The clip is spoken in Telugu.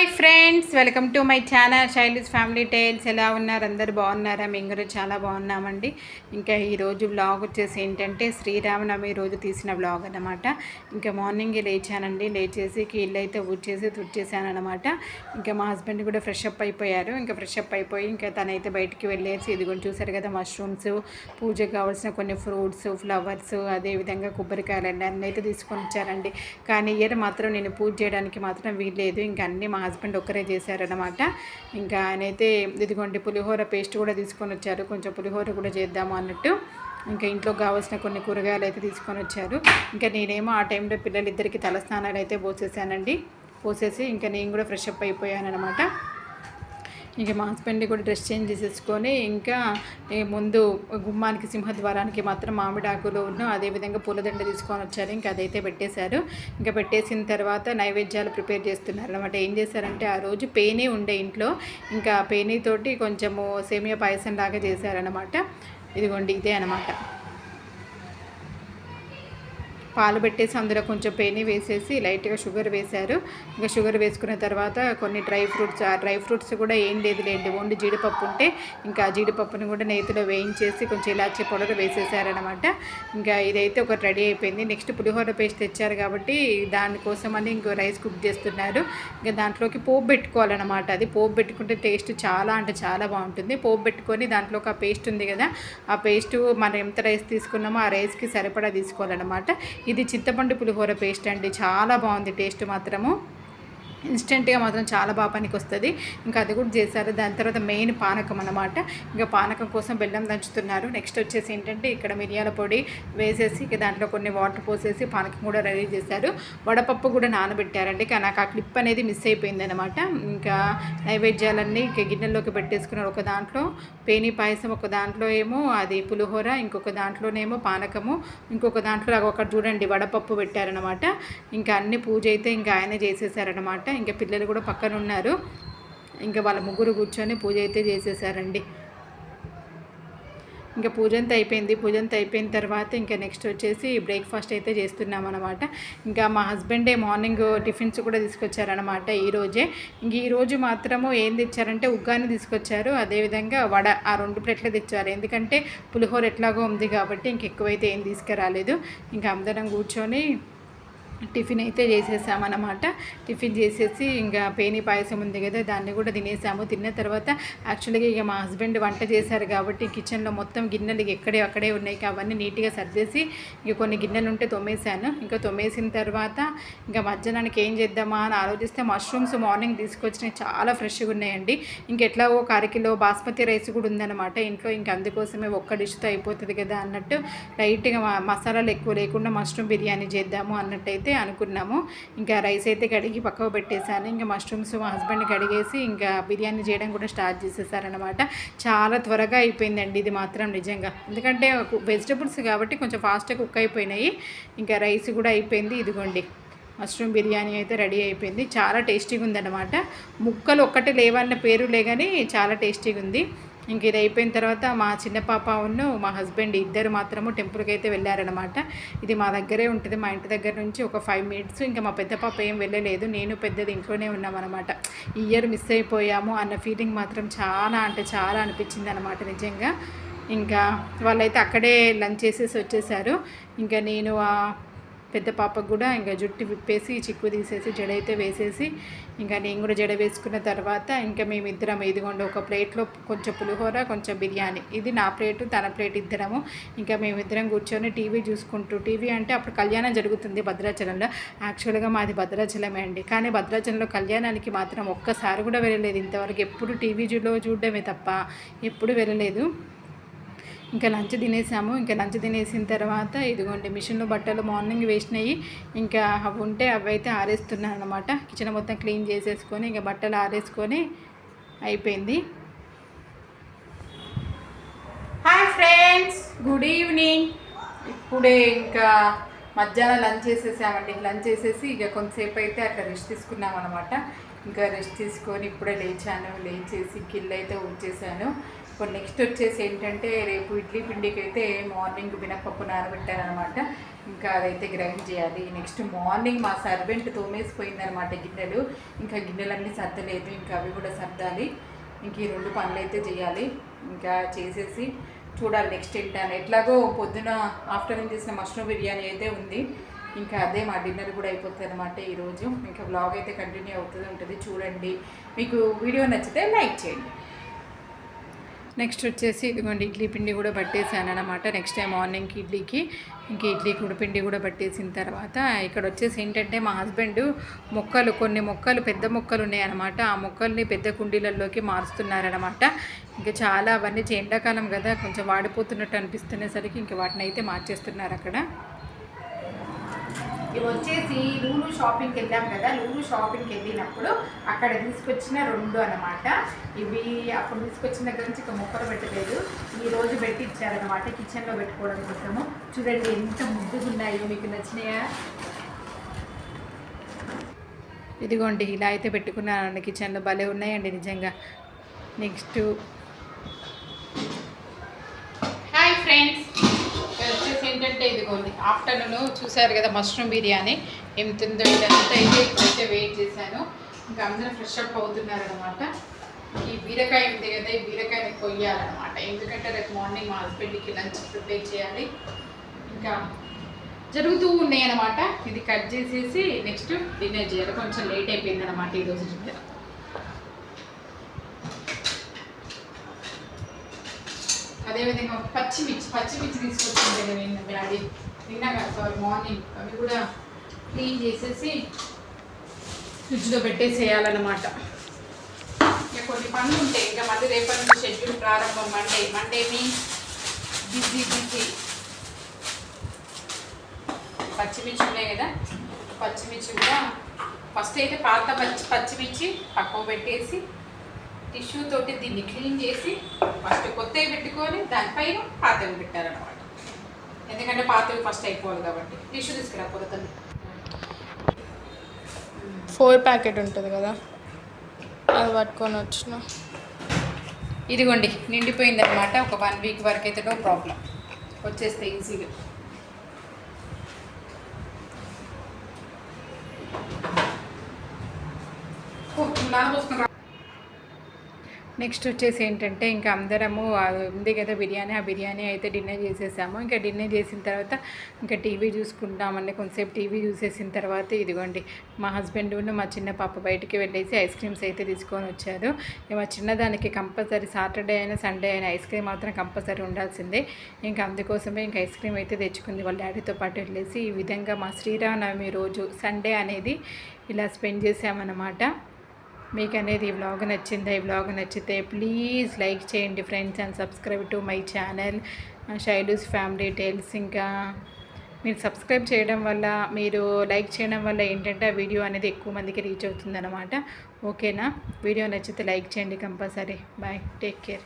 Hi friends, welcome to my channel Shailee's family tales. ఎలా ఉన్నారు? అందరు బాగున్నారా? మేము కూడా చాలా బాగున్నామండి. ఇంకా ఈరోజు వ్లాగ్ వచ్చేసి ఏంటంటే శ్రీరామనవమి రోజు తీసిన వ్లాగ్ అనమాట. ఇంకా మార్నింగే లేచానండి. లేచేసి ఇల్లు అయితే ఊడ్చేసి తుడిచేసాను అనమాట. ఇంకా మా హస్బెండ్ కూడా ఫ్రెష్ అప్ అయిపోయారు. ఇంకా ఫ్రెష్ అప్ అయిపోయి ఇంకా తనైతే బయటికి వెళ్ళేసి ఇదిగోండి చూసారు కదా, మష్రూమ్స్, పూజకు కావాల్సిన కొన్ని ఫ్రూట్స్, ఫ్లవర్స్, అదేవిధంగా కొబ్బరికాయలు అన్నీ అయితే తీసుకొని వచ్చారండి. కానీ ఇయర్ మాత్రం నేను పూజ చేయడానికి మాత్రం వీల్లేదు. ఇంకా అన్నీ మా హస్బెండ్ ఒక్కరే చేశారనమాట. ఇంకా ఆయనైతే ఇదిగోండి పులిహోర పేస్ట్ కూడా తీసుకొని వచ్చారు. కొంచెం పులిహోర కూడా చేద్దాము అన్నట్టు ఇంకా ఇంట్లో కావాల్సిన కొన్ని కూరగాయలు అయితే తీసుకొని వచ్చారు. ఇంకా నేనేమో ఆ టైంలో పిల్లలిద్దరికి తలస్నానాలు అయితే పోసేసానండి. పోసేసి ఇంకా నేను కూడా ఫ్రెష్ అప్ అయిపోయాను అనమాట. ఇంకా మా హస్బెండ్ కూడా డ్రెస్ చేంజ్ చేసేసుకొని ఇంకా ముందు గుమ్మానికి సింహద్వారానికి మాత్రం మామిడాకులు అదేవిధంగా పూలదండ తీసుకొని వచ్చారు. ఇంకా అదైతే పెట్టేశారు. ఇంకా పెట్టేసిన తర్వాత నైవేద్యాలు ప్రిపేర్ చేస్తున్నారు అనమాట. ఏం చేశారంటే ఆ రోజు పేనీ ఉండే ఇంట్లో, ఇంకా పేనీతోటి కొంచెము సేమియా పాయసం లాగా చేశారనమాట. ఇదిగోండి ఇదే అనమాట. పాలు పెట్టేసి అందులో కొంచెం పేని వేసేసి లైట్గా షుగర్ వేశారు. ఇంకా షుగర్ వేసుకున్న తర్వాత కొన్ని డ్రై ఫ్రూట్స్, ఆ డ్రై ఫ్రూట్స్ కూడా ఏం లేదులేండి, ఓన్లీ జీడిపప్పు ఉంటే ఇంకా జీడిపప్పుని కూడా నేతిలో వేయించేసి కొంచెం ఇలాచీ పౌడర్ వేసేసారనమాట. ఇంకా ఇదైతే ఒకటి రెడీ అయిపోయింది. నెక్స్ట్ పులిహోర పేస్ట్ తెచ్చారు కాబట్టి దానికోసమని ఇంకో రైస్ కుక్ చేస్తున్నారు. ఇంకా దాంట్లోకి పోపు పెట్టుకోవాలన్నమాట. అది పోపు పెట్టుకుంటే టేస్ట్ చాలా అంటే చాలా బాగుంటుంది. పోపు పెట్టుకొని దాంట్లోకి ఆ పేస్ట్ ఉంది కదా, ఆ పేస్ట్ మనం ఎంత రైస్ తీసుకున్నామో ఆ రైస్కి సరిపడా తీసుకోవాలన్నమాట. ఇది చింతపండు పులిహోర పేస్ట్ అండి. చాలా బాగుంది టేస్ట్ మాత్రము. ఇన్స్టెంట్గా మాత్రం చాలా బాగా పనికి వస్తుంది. ఇంకా అది కూడా చేశారు. దాని తర్వాత మెయిన్ పానకం అన్నమాట. ఇంకా పానకం కోసం బెల్లం దంచుతున్నారు. నెక్స్ట్ వచ్చేసి ఏంటంటే ఇక్కడ మిరియాల పొడి వేసేసి ఇక దాంట్లో కొన్ని వాటర్ పోసేసి పానకం కూడా రెడీ చేశారు. వడపప్పు కూడా నానబెట్టారండి. కానీ నాకు ఆ క్లిప్ అనేది మిస్ అయిపోయింది అనమాట. ఇంకా నైవేద్యాలన్నీ ఇక గిన్నెల్లోకి పెట్టేసుకున్నారు. ఒక దాంట్లో పేని పాయసం, ఒక దాంట్లో ఏమో అది పులిహోర, ఇంకొక దాంట్లోనేమో పానకము, ఇంకొక దాంట్లో ఒక చూడండి వడపప్పు పెట్టారనమాట. ఇంకా అన్ని పూజ అయితే ఇంకా ఆయన చేసేసారనమాట. ఇంకా పిల్లలు కూడా పక్కన ఉన్నారు. ఇంకా వాళ్ళ ముగ్గురు కూర్చొని పూజ అయితే చేసేసారండి. ఇంకా పూజ అంతా అయిపోయింది. పూజ అంతా అయిపోయిన తర్వాత ఇంకా నెక్స్ట్ వచ్చేసి బ్రేక్ఫాస్ట్ అయితే చేస్తున్నాం అనమాట. ఇంకా మా హస్బెండే మార్నింగ్ టిఫిన్స్ కూడా తీసుకొచ్చారనమాట ఈరోజే. ఇంక ఈరోజు మాత్రము ఏం తెచ్చారంటే ఉగ్గాని తీసుకొచ్చారు, అదేవిధంగా వడ, ఆ 2 ప్లేట్లు తెచ్చారు. ఎందుకంటే పులిహోర ఎట్లాగో ఉంది కాబట్టి ఇంక ఎక్కువైతే ఏం తీసుకురాలేదు. ఇంకా అందరం కూర్చొని టిఫిన్ అయితే చేసేసామన్నమాట. టిఫిన్ చేసేసి ఇంకా పేని పాయసం ఉంది కదా, దాన్ని కూడా తినేసాము. తిన్న తర్వాత యాక్చువల్గా ఇక మా హస్బెండ్ వంట చేశారు కాబట్టి కిచెన్లో మొత్తం గిన్నెలు అక్కడే ఉన్నాయి. అవన్నీ నీట్గా సర్దేసి ఇంక కొన్ని గిన్నెలు ఉంటే తోమేశాను. ఇంకా తోమేసిన తర్వాత ఇంకా మధ్యాహ్నానికి ఏం చేద్దామా అని ఆలోచిస్తే మష్రూమ్స్ మార్నింగ్ తీసుకొచ్చినాయి, చాలా ఫ్రెష్గా ఉన్నాయండి. ఇంకెట్లాగో 1/2 కిలో బాస్మతి రైస్ కూడా ఉందన్నమాట ఇంట్లో. ఇంకా అందుకోసమే ఒక్క డిష్తో అయిపోతుంది కదా అన్నట్టు లైట్గా మసాలాలు ఎక్కువ లేకుండా మష్రూమ్ బిర్యానీ చేద్దాము అన్నట్టయితే అనుకున్నాము. ఇంకా రైస్ అయితే కడిగి పక్కకు పెట్టేశాను. ఇంకా మష్రూమ్స్ మా హస్బెండ్ కడిగేసి ఇంకా బిర్యానీ చేయడం కూడా స్టార్ట్ చేసేసారనమాట. చాలా త్వరగా అయిపోయిందండి ఇది మాత్రం నిజంగా. ఎందుకంటే వెజిటబుల్స్ కాబట్టి కొంచెం ఫాస్ట్గా కుక్ అయిపోయినాయి. ఇంకా రైస్ కూడా అయిపోయింది. ఇదిగోండి మష్రూమ్ బిర్యానీ అయితే రెడీ అయిపోయింది. చాలా టేస్టీగా ఉందన్నమాట. ముక్కలు ఒక్కటే లేవన్న పేరు లేగాని చాలా టేస్టీగా ఉంది. ఇంక ఇది అయిపోయిన తర్వాత మా చిన్న పాప మా హస్బెండ్ ఇద్దరు మాత్రము టెంపుల్కి అయితే వెళ్ళారనమాట. ఇది మా దగ్గరే ఉంటుంది, మా ఇంటి దగ్గర నుంచి ఒక 5 మినిట్స్. ఇంకా మా పెద్ద పాప ఏం వెళ్ళలేదు, నేను పెద్దది ఇంట్లోనే ఉన్నామన్నమాట. ఈ ఇయర్ మిస్ అయిపోయాము అన్న ఫీలింగ్ మాత్రం చాలా అంటే చాలా అనిపించింది అనమాట నిజంగా. ఇంకా వాళ్ళైతే అక్కడే లంచ్ చేసేసి వచ్చేసారు. ఇంకా నేను పెద్ద పాపకు కూడా ఇంకా జుట్టు విప్పేసి చిక్కు తీసేసి జడ అయితే వేసేసి ఇంకా నేను కూడా జడ వేసుకున్న తర్వాత ఇంకా మేమిద్దరం ఇదిగోండి ఒక ప్లేట్లో కొంచెం పులిహోర, కొంచెం బిర్యానీ, ఇది నా ప్లేటు తన ప్లేట్ ఇద్దరము. ఇంకా మేమిద్దరం కూర్చొని టీవీ చూసుకుంటూ, టీవీ అంటే అప్పుడు కళ్యాణం జరుగుతుంది భద్రాచలంలో. యాక్చువల్గా మాది భద్రాచలమే అండి. కానీ భద్రాచలంలో కళ్యాణానికి మాత్రం ఒక్కసారి కూడా వెళ్ళలేదు ఇంతవరకు. ఎప్పుడు టీవీలో చూడడమే తప్ప ఎప్పుడు వెళ్ళలేదు. ఇంకా లంచ్ తినేసాము. ఇంకా లంచ్ తినేసిన తర్వాత ఇదిగోండి మిషన్లో బట్టలు మార్నింగ్ వేసినాయి, ఇంకా అవి ఉంటే అవి అయితే ఆరేస్తున్నాను అనమాట. కిచెన్ మొత్తం క్లీన్ చేసేసుకొని ఇంకా బట్టలు ఆరేసుకొని అయిపోయింది. Hi friends, good evening. ఇప్పుడే ఇంకా మధ్యాహ్నం లంచ్ చేసేసామండి. లంచ్ చేసేసి ఇక కొంతసేపు అయితే అట్లా రెస్ట్ తీసుకున్నాం అనమాట. ఇంకా రెస్ట్ తీసుకొని ఇప్పుడే లేచేసి గిన్నెలు అయితే ఉంచేసాను. ఇప్పుడు నెక్స్ట్ వచ్చేసి ఏంటంటే రేపు ఇడ్లీ పిండికి అయితే మార్నింగ్ మినపప్పు నానబెట్టానమాట. ఇంకా అదైతే గ్రైండ్ చేయాలి. నెక్స్ట్ మార్నింగ్ మా సర్వెంట్ తోమేసిపోయిందనమాట గిన్నెలు. ఇంకా గిన్నెలన్నీ సర్దలేదు, ఇంకా అవి కూడా సర్దాలి. ఇంక ఈ 2 పనులు అయితే చేయాలి. ఇంకా చేసేసి చూడాలి నెక్స్ట్ ఏంటని. ఎట్లాగో పొద్దున ఆఫ్టర్నూన్ చేసిన మష్రూమ్ బిర్యానీ అయితే ఉంది. ఇంకా అదే మా డిన్నర్ కూడా అయిపోతుంది అనమాట ఈరోజు. ఇంకా బ్లాగ్ అయితే కంటిన్యూ ఉంటుంది చూడండి. మీకు వీడియో నచ్చితే లైక్ చేయండి. నెక్స్ట్ వచ్చేసి ఇదిగోండి ఇడ్లీ పిండి కూడా పట్టేసాను అనమాట. నెక్స్ట్ టైం మార్నింగ్కి ఇడ్లీకి ఇంక ఇడ్లీ కూడా పిండి కూడా పట్టేసిన తర్వాత ఇక్కడ వచ్చేసి ఏంటంటే మా హస్బెండ్ కొన్ని మొక్కలు పెద్ద మొక్కలు ఉన్నాయన్నమాట. ఆ మొక్కల్ని పెద్ద కుండీలలోకి మారుస్తున్నారనమాట. ఇంకా చాలా అవన్నీ ఎండాకాలం కదా, కొంచెం వాడిపోతున్నట్టు అనిపిస్తునేసరికి ఇంక వాటిని అయితే మార్చేస్తున్నారు అక్కడ. ఇవి వచ్చేసి లూలు షాపింగ్కి వెళ్ళాం కదా, లూలు షాపింగ్కి వెళ్ళినప్పుడు అక్కడ తీసుకొచ్చిన 2 అనమాట. ఇవి అప్పుడు తీసుకొచ్చిన దగ్గర నుంచి ఇక మొక్కలు పెట్టలేదు, ఈరోజు పెట్టి ఇచ్చారనమాట కిచెన్లో పెట్టుకోవడం కోసము. చూడండి ఎంత ముద్దుగా ఉన్నాయో, మీకు నచ్చినాయా? ఇదిగోండి ఇలా అయితే పెట్టుకున్నానండి కిచెన్లో, భలే ఉన్నాయండి నిజంగా. నెక్స్ట్ హాయ్ ఫ్రెండ్స్, వచ్చేసి ఏంటంటే ఇదిగోండి ఆఫ్టర్నూన్ చూసారు కదా మష్రూమ్ బిర్యానీ ఎంత ఉందో. ఇదంతా అయితే ఇప్పుడైతే వెయిట్ చేశాను. ఇంకా అందరూ ఫ్రెష్ అప్ అవుతున్నారనమాట. ఈ బీరకాయ ఉంది కదా, ఈ బీరకాయని కొయ్యాలన్నమాట. ఎందుకంటే రేపు మార్నింగ్ మా హస్బెండ్కి లంచ్ ప్రిపేర్ చేయాలి. ఇంకా జరుగుతూ ఉన్నాయి అనమాట. ఇది కట్ చేసేసి నెక్స్ట్ డిన్నర్ చేయాలి. కొంచెం లేట్ అయిపోయింది అనమాట ఈరోజు డిన్నర్. అదేవిధంగా పచ్చిమిర్చి తీసుకొచ్చింది కదా నేను డాడీ తిన్నాగా, సారీ మార్నింగ్. అవి కూడా క్లీన్ చేసేసి ఫ్రిడ్జ్లో పెట్టేసేయాలన్నమాట. ఇంకా కొన్ని పనులు ఉంటాయి. ఇంకా మళ్ళీ రేపటి నుంచి షెడ్యూల్ ప్రారంభం. Monday means busy. పచ్చిమిర్చి ఉన్నాయి కదా, పచ్చిమిర్చి కూడా ఫస్ట్ అయితే పాత పచ్చిమిర్చి పక్కకు పెట్టేసి టిష్యూ తోటి దీన్ని క్లీన్ చేసి ఫస్ట్ కొత్తవి పెట్టుకొని దానిపైన పాతవి పెట్టారనమాట. ఎందుకంటే పాతవి ఫస్ట్ అయిపోవాలి కాబట్టి. టిష్యూ తీసుకురా కొత్తది. 4 ప్యాకెట్ ఉంటుంది కదా, అది పట్టుకొని వచ్చిన. ఇదిగోండి నిండిపోయిందనమాట. ఒక 1 వీక్ వరకు అయితే నో ప్రాబ్లం, వచ్చేస్తే ఈజీగా. నెక్స్ట్ వచ్చేసి ఏంటంటే ఇంకా అందరము ఉంది కదా బిర్యానీ, ఆ బిర్యానీ అయితే డిన్నర్ చేసేసాము. ఇంకా డిన్నర్ చేసిన తర్వాత ఇంకా టీవీ చూసుకుంటామండి. కొంతసేపు టీవీ చూసేసిన తర్వాత ఇదిగోండి మా హస్బెండ్ మా చిన్న పాప బయటికి వెళ్ళేసి ఐస్ క్రీమ్స్ అయితే తీసుకొని వచ్చారు. మా చిన్నదానికి కంపల్సరీ సాటర్డే అయినా సండే అయినా ఐస్ క్రీమ్ మాత్రం కంపల్సరీ ఉండాల్సిందే. ఇంకా అందుకోసమే ఇంకా ఐస్ క్రీమ్ అయితే తెచ్చుకుంది వాళ్ళ డాడీతో పాటు వెళ్ళేసి. ఈ విధంగా మా శ్రీరామనవమి రోజు సండే అనేది ఇలా స్పెండ్ చేసామన్నమాట. మీకు అనేది ఈ వ్లాగ్ నచ్చిందా? ఈ వ్లాగ్ నచ్చితే ప్లీజ్ లైక్ చేయండి friends and subscribe to my channel Shailu's family tales. ఇంకా మీరు సబ్స్క్రైబ్ చేయడం వల్ల, మీరు లైక్ చేయడం వల్ల ఏంటంటే ఆ వీడియో అనేది ఎక్కువ మందికి రీచ్ అవుతుందన్నమాట. ఓకేనా? వీడియో నచ్చితే లైక్ చేయండి కంపల్సరీ. Bye, take care.